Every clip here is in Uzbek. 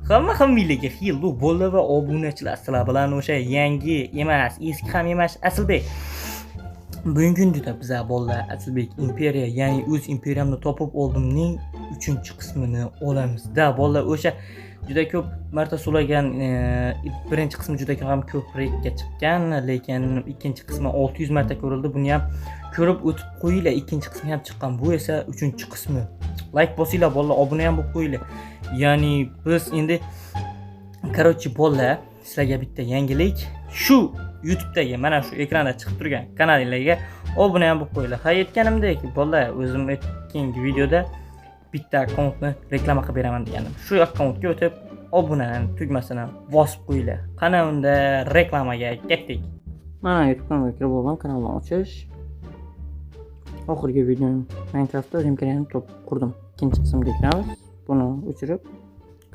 Hamma hammalarga xillu bo'ldi va obunachilar sizlar bilan o'sha yangi emas, eski ham emas Asilbek. Bugungi kunda bizlar bolalar Asilbek Imperiya, ya'ni o'z imperiyamni topib oldimning 3-qismini olamiz. Da bolalar o'sha juda ko'p marta so'lagan birinchi qismi juda ham ko'prikka chiqqan, lekin ikkinchi qismi 600 marta ko'rildi. Buni ham ko'rib o'tib qo'yinglar, ikkinchi qismi ham chiqqan. Bu esa 3-qismi. Like bosinglar bolalar, obuna ham bo'lib qo'yinglar. Ya'ni biz endi bolalar sizlarga bitta yangilik, shu YouTube'dagi mana shu ekranda chiqib turgan kanalingizga obuna ham bo'lib qo'yinglar. Ha, aytganimdek, bolalar o'zim o'tgan videoda bitta akkauntni reklama qilib beraman degandim. Shu akkauntga o'tib obunani tugmasini bosib qo'yinglar. Qana unda reklamaga ketdik. Mana YouTube kanaliga kirib oldim, kanalni ochish. Oxirgi videom Minecraftda o'zim kerakli top qurdim. Ikkinchi qismga kiramiz. Buni o'chirib,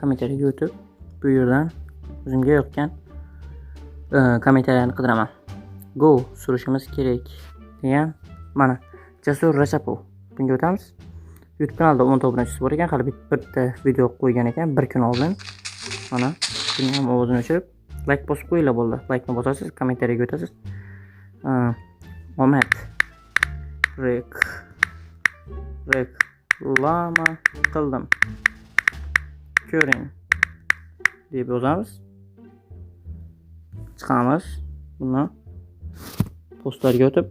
kommentariyaga o'tib, bu yerdan o'zimga yoqqan kommentariyani qidiraman. Go surishimiz kerak degan mana Jasur Rajapov. Bunga o'tamiz. YouTube kanalida 10 ta obunachisi bor ekan, hali bitta video qo'ygan ekan 1 kun oldin. Mana buni ham ovozini o'chirib, like bosib qo'yinglar bolalar. Like ni bosasiz, kommentariyaga o'tasiz. Omad reklama qildim. Ko'ring deb yozamiz. Chiqamiz. Buni postlarga o'tib,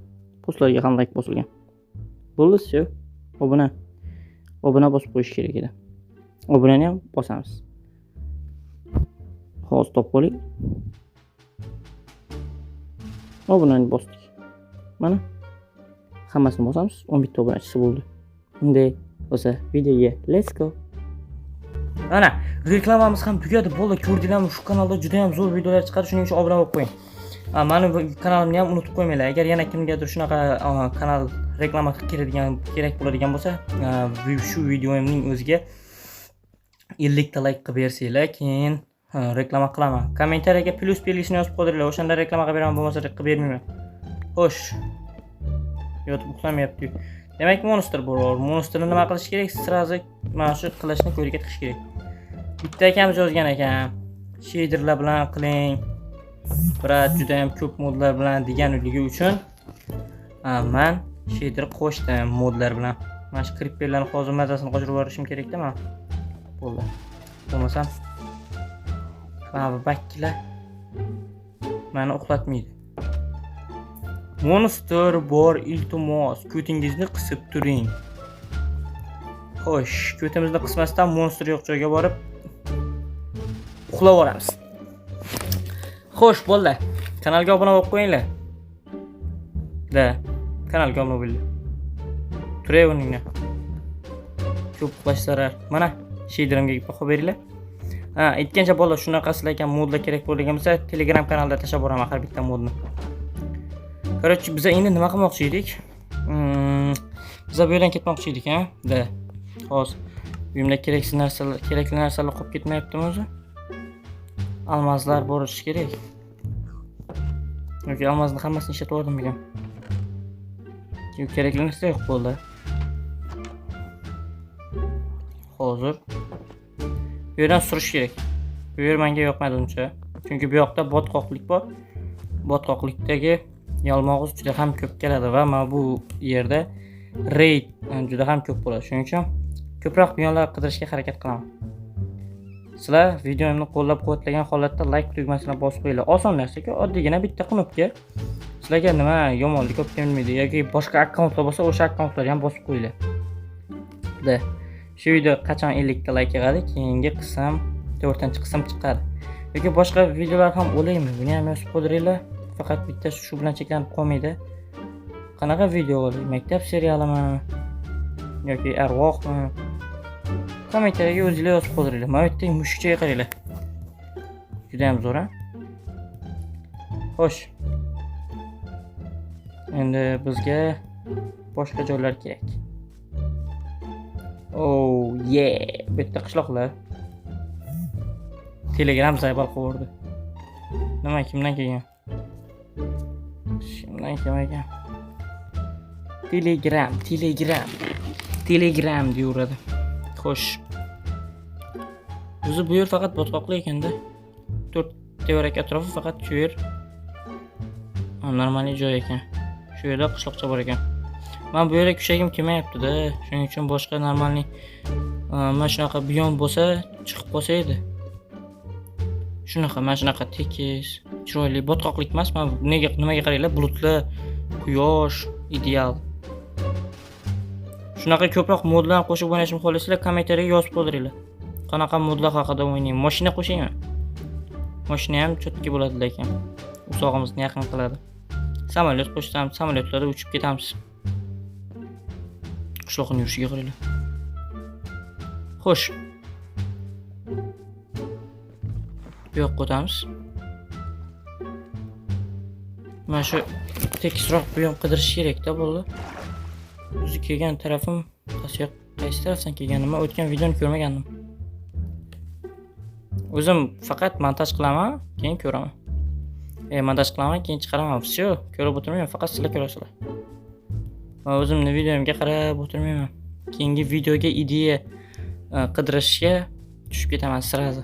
postlarga ham like bosilgan. Bo'ldi-ku. Obuna bosib qo'yish kerak edi. Obunani ham bosamiz. Hozir top bo'ling. Obunani bosdik. Mana hammasini bosamiz. 11 ta obunachisi bo'ldi. Endi o'sha videoga let's go. Mana reklamamiz ham tugadi. Bo'ldi, ko'rdinglarmi? Shu kanalda juda ham zo'r videolar chiqadi, shuning uchun obuna bo'lib qo'ying. Mani kanalimni ham unutib qo'ymanglar. Agar yana kimgadir shunaqa kanal reklama kerak bo'ladigan bo'lsa, shu videomning o'ziga 50 ta like qilib bersanglar, keyin reklama qilaman. Kommentariyaga plus belgisini yozib qo'yinglar. O'shanda reklama qilib beraman, bo'lmasa qilib bermayman. Xo'sh. Yotib uxlamayapti. Demak, monster bor. Monsterni nima qilish kerak? Sirazi mana shu qilishni ko'rga tiqish kerak. Bitta akamiz yozgan ekan. Shaderlar bilan qiling. Biroq juda ham ko'p modlar bilan deganligi uchun men shader qo'shdim modlar bilan. Mana shu creeperlarni hozir mazasini qo'shirib yuborishim kerak-da men. Bo'ldi. Bo'lmasam bu bakkilar meni uxlatmaydi. Monster bor, iltimos, ko'tingizni qisib turing. Xo'sh, ko'timizni qismasdan monster yo'q joyga borib uxlab olamiz. Xo'sh, bolalar, kanalga obuna bo'lib qo'yinglar. Kanalga obuna bo'linglar. Turay o'rningdan. Ko'p uxlash zarar. Mana shaderimga baho beringlar. Aytgancha bolalar, shunaqasilar ekan modlar kerak bo'lgan bo'lsa, Telegram kanalida tashlab boraman har bitta modni. Biz endi nima qilmoqchi edik? Biz bu yerdan ketmoqchi edik, ha? Hozir uyimda kerakli narsalar qolib ketmayaptimi o'zi? Almazlar borish kerak. Yoki almazni hammasini ishlatib oldim ekan. Kerakli narsa yo'q bo'ldi. Hozir bu yerdan surish kerak. Bu yer menga yoqmadi uncha. Chunki bu yoqda botqoqlik bor. Botqoqlikdagi yalmog'iz juda ham ko'p keladi va men bu yerda raid juda ham ko'p bo'ladi. Shuning uchun ko'proq binolar qidirishga harakat qilaman. Sizlar videomni qo'llab-quvvatlagan holatda like tugmasini bosib qo'yinglar. Oson narsa-ku, oddiygina bitta knopka. Sizlarga nima yomonlik olib kelmaydi yoki boshqa akkauntlar bo'lsa, o'sha akkauntlarni ham bosib qo'yinglar. Shu video qachon 50 ta like yig'adi, keyingi qism 4-qism chiqadi. Yoki boshqa videolar ham olaymi? Buni ham yozib qo'yinglar. Faqat bitta shu bilan cheklanib qolmaydi. Qanaqa video olaylik? Maktab serialimi yoki arvohmi? Kommentariyaga o'zingizlar yozib qo'yinglar. Mana bu yerda mushukchaga qaranglar. Juda ham zo'r, ha? Xo'sh. Endi bizga boshqa joylar kerak. Oh, yeah! Bu yerda qishloqlar. Telegram zaybal qo'ydi. Nima, kimdan kelgan? Kimdan kelmagan? Telegram deyuradi. Xo'sh. Biz o'zi bu yer faqat botqoqli ekanda. 4 tevarak atrofi faqat shu yer. Normalniy joy ekan. Shu yerda qishloqcha bor ekan. Men bu yerga kuchagim kelmayapti-da. Shuning uchun boshqa normalniy mana shunaqa biyom bo'lsa, chiqib qolsa edi. Shunaqa, mana shunaqa tekis, chiroyli botqoqlik emas. Men nimaga qaranglar, bulutlar, quyosh, ideal. Shunaqa ko'proq modlarni qo'shib o'ynashimni xohlaysizlar, kommentariyga yozib qoldiringlar. Qanaqa modlar haqida o'ynayman? Mashina qo'shaymi? Mashina ham chotki bo'ladi lekin. Uzoqimizni yaqin qiladi. Samolyot qo'shsam, samolyotlarda uchib ketamiz. Qishloqning yurishiga qaranglar. Xo'sh. Bu yoqqa o'tamiz. Mana shu tekisroq buyum qidirish kerak-da bo'ldi. O'zi kelgan tarafim qaysi tarafdan kelganini men o'tgan videoni ko'rmagandim. O'zim faqat montaj qilaman, keyin ko'raman. Montaj qilaman, keyin chiqaraman. Всё, ko'rib o'tirmayman, faqat sizlar ko'rasizlar. Men o'zimning videomga qarab o'tirmayman. Keyingi videoga ideya qidirishga tushib ketaman sirazi.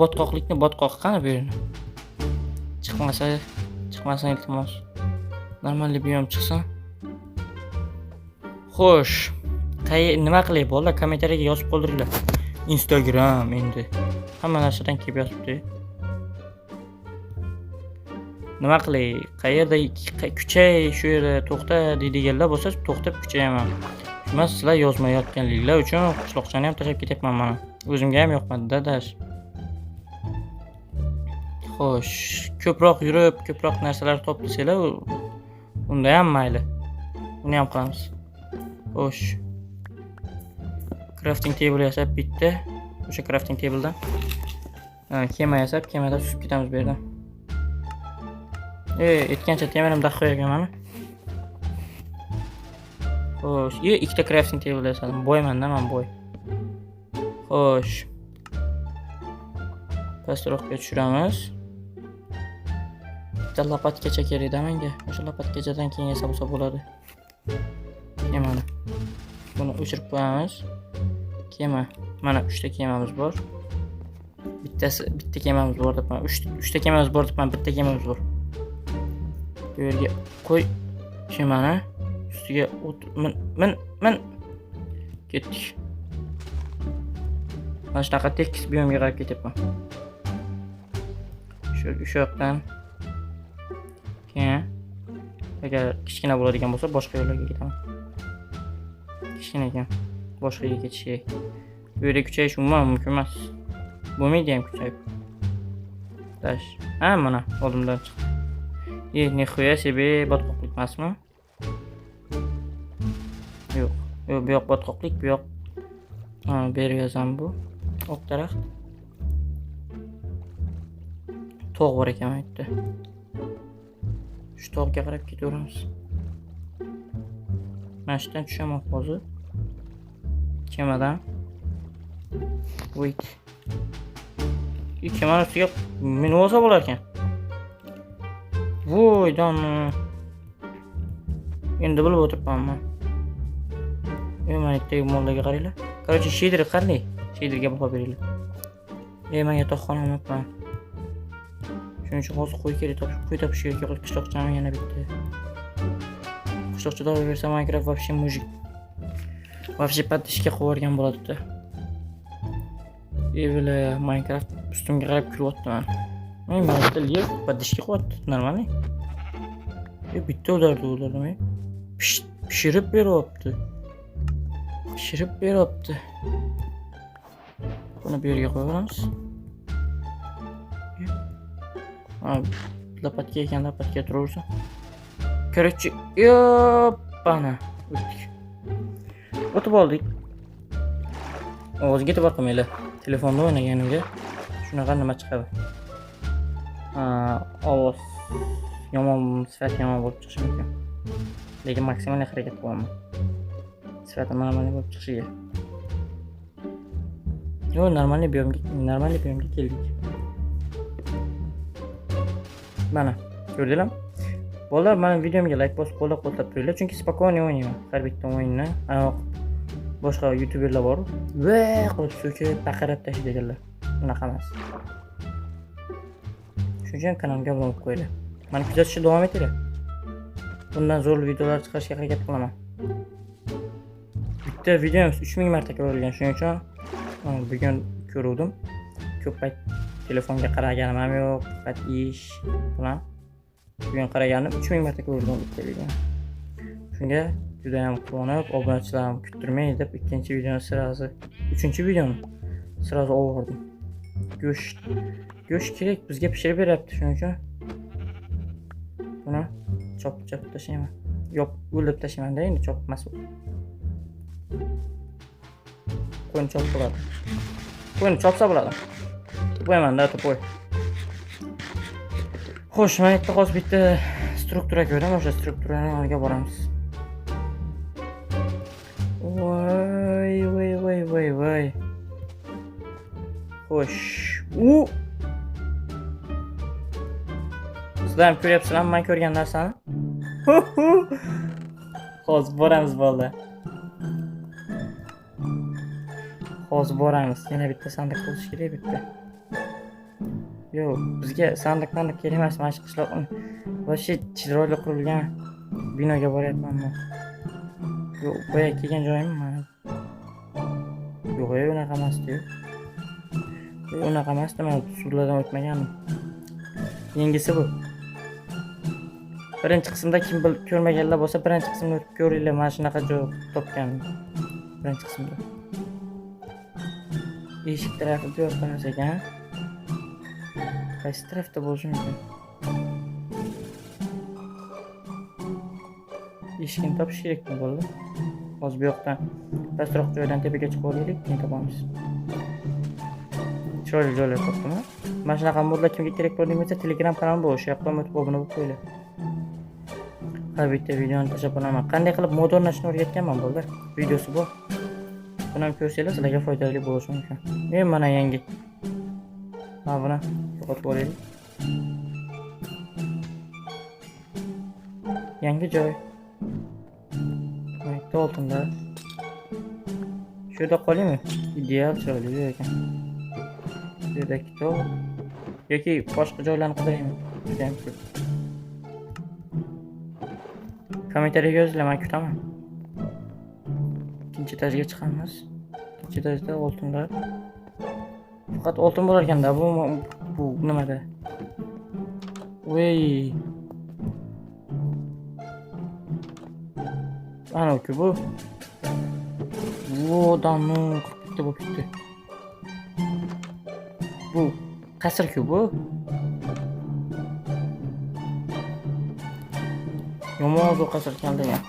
Botqoqlikni botqoq qani bu yerni. Chiqmasa iltimos. Normalniy buyam chiqsin. Xo'sh. Nima qilay bolalar, kommentariyga yozib qoldiringlar. Instagram endi. Hamma narsadan kelib yozibdi. Nima qilay? Qayerda kuchay, shu yerda to'xta deydiganlar bo'lsa, to'xtab kuchayaman. Shunday sizlar yozmayotganliklar uchun qishloqchani ham tashlab ketyapman mana. O'zimga ham yoqmadi dadash. Xo'sh, ko'proq yurib, ko'proq narsalar toplasanglar, unda ham mayli. Uni ham qilamiz. Xo'sh. Crafting table yasab bitta. O'sha crafting tabledan kema yasab, kemada tushib ketamiz bu yerdan. Aytgancha temirim daq qo'yagan mana. Xo'sh, ikkita crafting table yasadim. Boyman-da, men boy. Xo'sh. Pastroqqa tushiramiz. Bitta lapatgacha kerak-da menga. O'sha lapatgachadan keyin yasab olsa bo'ladi. Kemani. Buni o'chirib qo'yamiz. Kema. Mana 3 ta kemamiz bor. Bitta kemamiz bor deb, 3 ta kemamiz bor deb, bitta kemamiz bor. Bu yerga qo'y kemani. Ustiga min ketdik. Mana shunaqa tekis buyumga qarab ketyapman. Shu yoqdan keyin agar kichkina bo'ladigan bo'lsa, boshqa yo'llarga ketaman. Kichkina ekan. Boshqa yerga ketish kerak. Bu yerga kuchayish umuman mumkin emas. Bo'lmaydi ham kuchayib. Dash. Mana oldimdan chiqdi. Nixuya себе botqoqlik emasmi? Yo'q, bu yoq botqoqlik, bu yoq ber yozam bu. Oq daraxt. Tog' bor ekan aytdi. Shu tog'ga qarab ketaveramiz. Mana shundan tushaman hozir. Kemadan. Wait. Kemani ustiga men olsa bo'lar ekan. Voy donni. Endi bilib o'tiribman. Mana ikkita mollarga qaranglar. Короче, shader qanday? Shaderga baho beringlar. Men yotoqxona olmayapman. Shuning uchun hozir qo'y kerak topib, qo'y topish kerak. Qishloqchani yana bitta. Qishloqcha topib bersa Minecraft вообще mujik. Вообще поддержка qilib o'rgan bo'ladi-da. Evla Minecraft ustimga qarab kiryapman. Men bitta liyev поддержка qilyapti, normalniy. Bitta ularni pishirib beryapti. Buni bu yerga qo'yamiz. Lapatga ekan, lapatga turaversin. Короче, yoppana. O'tib oldik. Ovozga e'tibor qilmaylar. Telefonda o'ynaganimga shunaqa nima chiqadi. Ovoz yomon, sifat yomon bo'lib chiqishi mumkin. Lekin maksimal harakat qilaman. Sifati mana bo'lib chiqishiga. Normalniy buyumga keldik. Mana, ko'rdinglarmi? Bolalar, mana videomga like bosib, qo'llab-quvvatlab turinglar, chunki spokойно o'ynayman. Har bitta o'yinni boshqa youtuberlar bor. Va qilib so'kib, baqirib tashlaydiganlar. Unaqa emas. Shuning uchun kanalimga obuna bo'lib qo'yinglar. Meni kuzatishda davom etinglar. Bundan zo'rli videolar chiqarishga harakat qilaman. Bitta videomiz 3000 marta ko'rilgan, shuning uchun bugun ko'ruvdim. Ko'p payt telefonga qaraganim ham yo'q, faqat ish bilan. Bugun qaraganim 3000 marta ko'rilgan bitta video. Shunga juda ham quvonib, obunachilarim kuttirmay deb ikkinchi videoni sirazi, uchinchi videoni sirazi oldim. Go'sht kerak, bizga pishirib beryapti, shuning uchun buni chopib tashlayman. Yo'q, o'ldirib tashlayman-da, endi chopib emas u. Qo'yni chopib bo'ladi. Qo'yni chopsa bo'ladi. Qo'yaman-da, qo'y. Xo'sh, men yerda hozir bitta struktura ko'raman, o'sha strukturani oldiga boramiz. Voy. Xo'sh. Sizlar ham ko'ryapsizlarmi men ko'rgan narsani? Hozir boramiz bo'ldi. Hozir boramiz. Yana bitta sandiq bo'lishi kerak bitta. Yo'q, bizga sandiq kerak emas, mana shu qishloq voshi chiroyli qurilgan binoga boryapman men. Yo'q, boya kelgan joyim mana. Yo'q, unaqa emas-ku. Unaqa emas, men suvlardan o'tmagandim. Yangisi bu. Birinchi qismda kim ko'rmaganlar bo'lsa, birinchi qismni o'tib ko'ringlar. Mana shunaqa joy topgandim. Birinchi qismda. Eshik tarafida yo'qmas ekan. Qaysi tarafda bo'lishi mumkin? Eshikni topish kerakmi bo'ldi? Hozir bu yoqdan pastroq joydan tepaga chiqib olaylik, keyin topamiz. Chiroyli joylar topdim. Mana shunaqa modlar kimga kerak bo'lgan bo'lsa, Telegram kanalim bor, o'sha yoqdan o'tib obuna bo'lib qo'yinglar. Har bitta videoni tashlab qo'yaman. Qanday qilib mod o'rnashni o'rgatganman bo'ldi. Videosi bor. Buni ham ko'rsanglar, sizlarga foydali bo'lishi mumkin. Men mana yangi. Mana buni yo'qotib olaylik. Yangi joy. Bitta oltinda. Shu yerda qolaymi? Ideal chiroyli ekan. Bu yerda kitob yoki boshqa joylarni qidiraymi? Juda ham ko'p. Kommentariyga yozinglar, men kutaman. Ikkinchi etajga chiqamiz. Ikkinchi etajda oltinlar. Faqat oltin bo'lar ekanda, bu nimada? Voy. Ana-ku bu. Vodannu bitta bo'lib ketdi. Bu qasr-ku bu. Yomon zo'r qasr kelgan.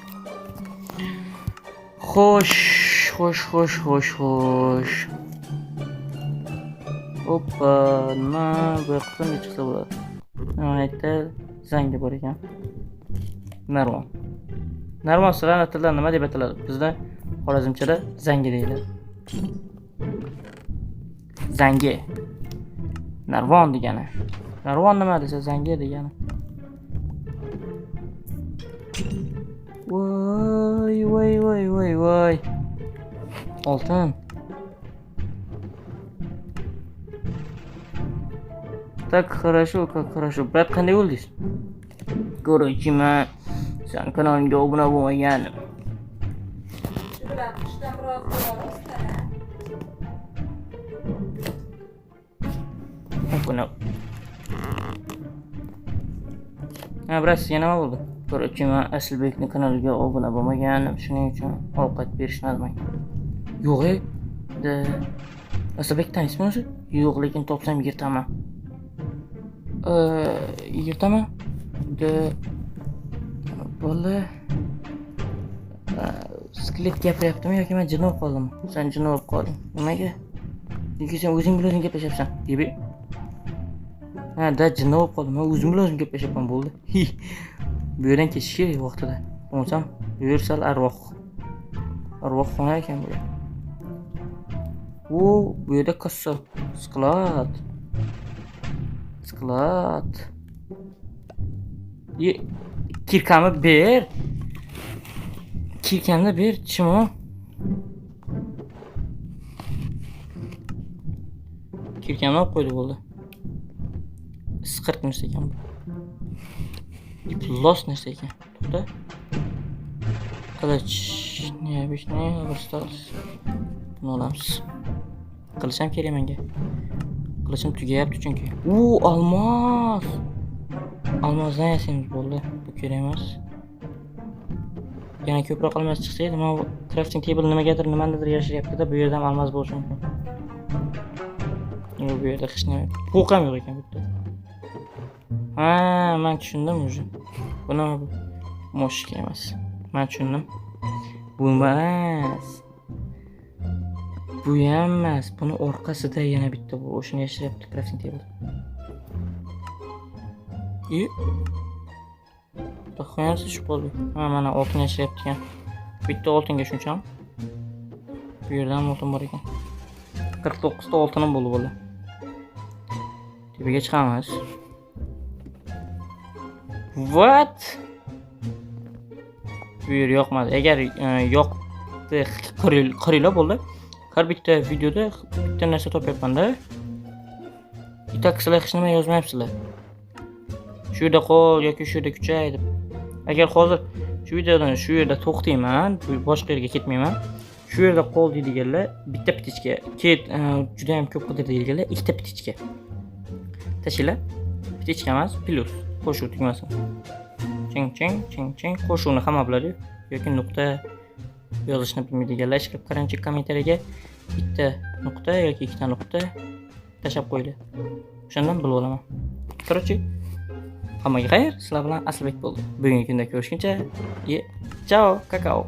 Xo'sh. Hoppa, nima bir qanday chiqsa bo'ladi. Aytda zangi bor ekan. Narvon sizlarning tilda nima deb ataladi? Bizda Xorazmchada zangi deyiladi. Zangi. Narvon degani. Narvon nima desa zangi degani. Voy. Oltin. Так хорошо, как хорошо. Brat qanday bo'ldingiz? Ko'ruvchiman. Sen kanalimga obuna bo'lmagandim. Obuna. Brat, yana nima bo'ldi? Ko'ruvchiman, Aslbekning kanaliga obuna bo'lmagandim, shuning uchun ovqat berishmadi menga. Yo'q, Aslbek tanisizmi o'zi? Yo'q, lekin topsam yirtaman. Yirtaman? Bola skelet gapiryaptimi yoki men jin bo'lib qoldimmi? Sen jin bo'lib qolding. Nimaga? Chunki sen o'zing bilan gaplashyapsan. Debi. Da jin bo'lib qoldim. Men o'zim bilan gaplashyapman bo'ldi. Bu yerdan ketish kerak vaqtida. Bo'lmasam, bu yer sal arvohxona ekan bu. Bu yerda kassa, sklad. Kirkamni ber. Kirkamni ber, chimo. Kirkamni olib qo'ydi bo'ldi. Isqirq narsa ekan bu. Iflos narsa ekan. To'xta. Qilich. Neobычный обрасталось. Buni olamiz. Qilish ham kerak menga. Qilishim tugayapti chunki. Olmos. Olmosdan yasaymiz bo'ldi. Bu kerak emas. Yana ko'proq olmos chiqsa edi, mana bu crafting table nimanidir yashiryapti-da, bu yerda ham olmos bo'lishi mumkin. Yo'q, bu yerda hech nima. Huquq ham yo'q ekan bu yerda. Ha, men tushundim уже. Buni moshka emas. Men tushundim. Bu emas. Bu ham emas. Buni orqasida yana bitta bu. O'shini yashiryapti crafting table. Qo'yamiz shu bo'ldi. Mana oltin yashiryapti ekan. Bitta oltinga shuncha. Bu yerda ham oltin bor ekan. 49 ta oltinim bo'ldi. Tepaga chiqamiz. What? Bu yer yoqmadi. Agar yoqdi, qiringlar bo'ldi. Har bitta videoda bitta narsa topyapman-da. Bitta hech nima yozmayapsizlar. Shu yerda qol yoki shu yerda kuchay deb. Agar hozir shu videodan shu yerda to'xtayman, boshqa yerga ketmayman. Shu yerda qol deydiganlar bitta pitichka, juda ham ko'p qidir deydiganlar ikkita pitichka. Tashinglar. Pitichka emas, plus qo'shuv tugmasin. Ching qo'shuvni hamma biladi yoki nuqta yozishni bilmaydiganlar chiqib qaranchi kommentariyaga bitta nuqta yoki ikkita nuqta tashab qo'ydi. O'shandan bilib olaman. Короче, hammaga xayr, sizlar bilan Aslbek bo'ldi. Bugungi kunda ko'rishguncha, ciao, kakao.